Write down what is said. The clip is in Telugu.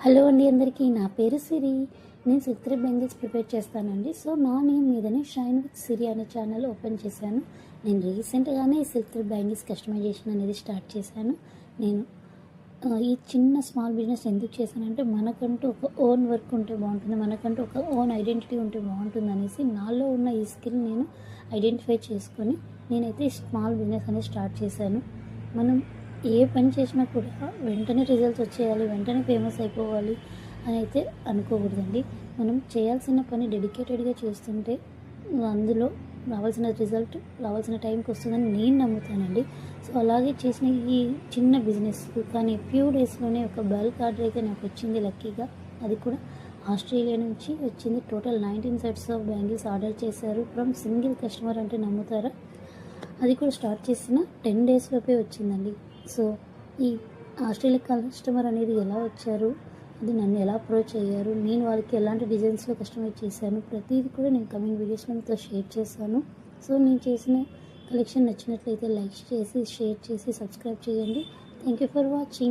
హలో అండి అందరికీ, నా పేరు సిరి. నేను సిల్క్ థ్రెడ్ బ్యాంగిల్స్ ప్రిపేర్ చేస్తానండి. సో నా నేమ్ మీదనే షైన్ విత్ సిరి అనే ఛానల్ ఓపెన్ చేశాను. నేను రీసెంట్గానే సిల్క్ థ్రెడ్ బ్యాంగిల్స్ కస్టమైజేషన్ అనేది స్టార్ట్ చేశాను. నేను ఈ చిన్న స్మాల్ బిజినెస్ ఎందుకు చేశానంటే, మనకంటూ ఒక ఓన్ వర్క్ ఉంటే బాగుంటుంది, మనకంటూ ఒక ఓన్ ఐడెంటిటీ ఉంటే బాగుంటుంది అనేసి నాలో ఉన్న ఈ స్కిల్ నేను ఐడెంటిఫై చేసుకొని నేనైతే ఈ స్మాల్ బిజినెస్ అనేది స్టార్ట్ చేశాను. మనం ఏ పని చేసినా కూడా వెంటనే రిజల్ట్స్ వచ్చేయాలి, వెంటనే ఫేమస్ అయిపోవాలి అని అయితే అనుకోకూడదండి. మనం చేయాల్సిన పని డెడికేటెడ్గా చేస్తుంటే అందులో రావాల్సిన రిజల్ట్ రావాల్సిన టైంకి వస్తుందని నేను నమ్ముతానండి. సో అలాగే చేసిన ఈ చిన్న బిజినెస్ కానీ ఫ్యూ డేస్లోనే ఒక బల్క్ ఆర్డర్ అయితే నాకు వచ్చింది లక్కీగా. అది కూడా ఆస్ట్రేలియా నుంచి వచ్చింది. Total 19 sets of bangles order చేశారు ఫ్రమ్ సింగిల్ కస్టమర్. అంటే నమ్ముతారా, అది కూడా స్టార్ట్ చేసిన 10 డేస్లోపే వచ్చిందండి. సో ఈ ఆస్ట్రేలియా కస్టమర్ అనేది ఎలా వచ్చారు, అది నన్ను ఎలా అప్రోచ్ అయ్యారు, నేను వాళ్ళకి ఎలాంటి డిజైన్స్లో కస్టమైజ్ చేశాను, ప్రతిదీ కూడా నేను కమింగ్ వీడియోస్లో మీతో షేర్ చేస్తాను. సో నేను చేసిన కలెక్షన్ నచ్చినట్లయితే లైక్ చేసి, షేర్ చేసి, సబ్స్క్రైబ్ చేయండి. Thank you for watching.